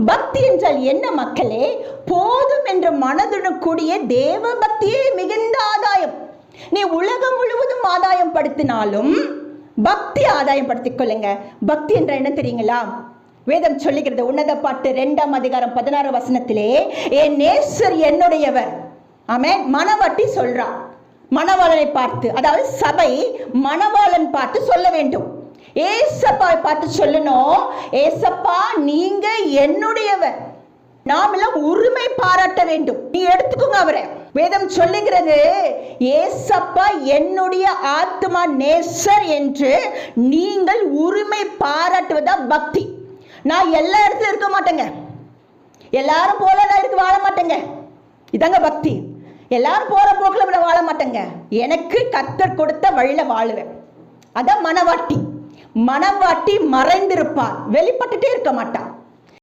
பக்தி என்றால் என்ன மக்களே? போதும் என்ற மனதுடன் கூடிய தேவ பக்தியே மிகுந்த ஆதாயம். நீ உலகம் முழுவதும் ஆதாயம் படுத்தினாலும் பக்தி ஆதாயம் படுத்திக் கொள்ளுங்க. பக்தி என்றால் என்ன தெரியுங்களா? வேதம் சொல்லுகிறது, உன்னத பாட்டு 2ஆம் அதிகாரம் 16 வசனத்திலே, என் நேசர் என்னுடையவர். ஆமென். மணவாட்டி சொல்றான் மணவாளனை பார்த்து, அதாவது சபை மணவாளன் பார்த்து சொல்ல வேண்டும். ஏசப்பாவை பார்த்து சொல்லணும், ஏசப்பா நீங்க என்னுடையவர். நாம் எல்லாம் உரிமை பாராட்ட வேண்டும். நீ எடுத்துக்கோங்க அவரை. வேதம் சொல்லுகிறது, ஏசப்பா என்னுடைய ஆத்மா நேசர் என்று நீங்கள் உரிமை பாராட்டுவதா பக்தி. நான் எல்லா இடத்துல இருக்க மாட்டேங்க, எல்லாரும் போல இருக்க வாழ மாட்டேங்க. இதாங்க பக்தி. எல்லாரும் போற போக்குல வாழ மாட்டேங்க. எனக்கு கர்த்தர் கொடுத்த வழியில வாழுவேன். அதான் மணவாட்டி. மணவாட்டி மறைந்திருப்பார், வெளிப்பட்டுட்டே இருக்க மாட்டான்.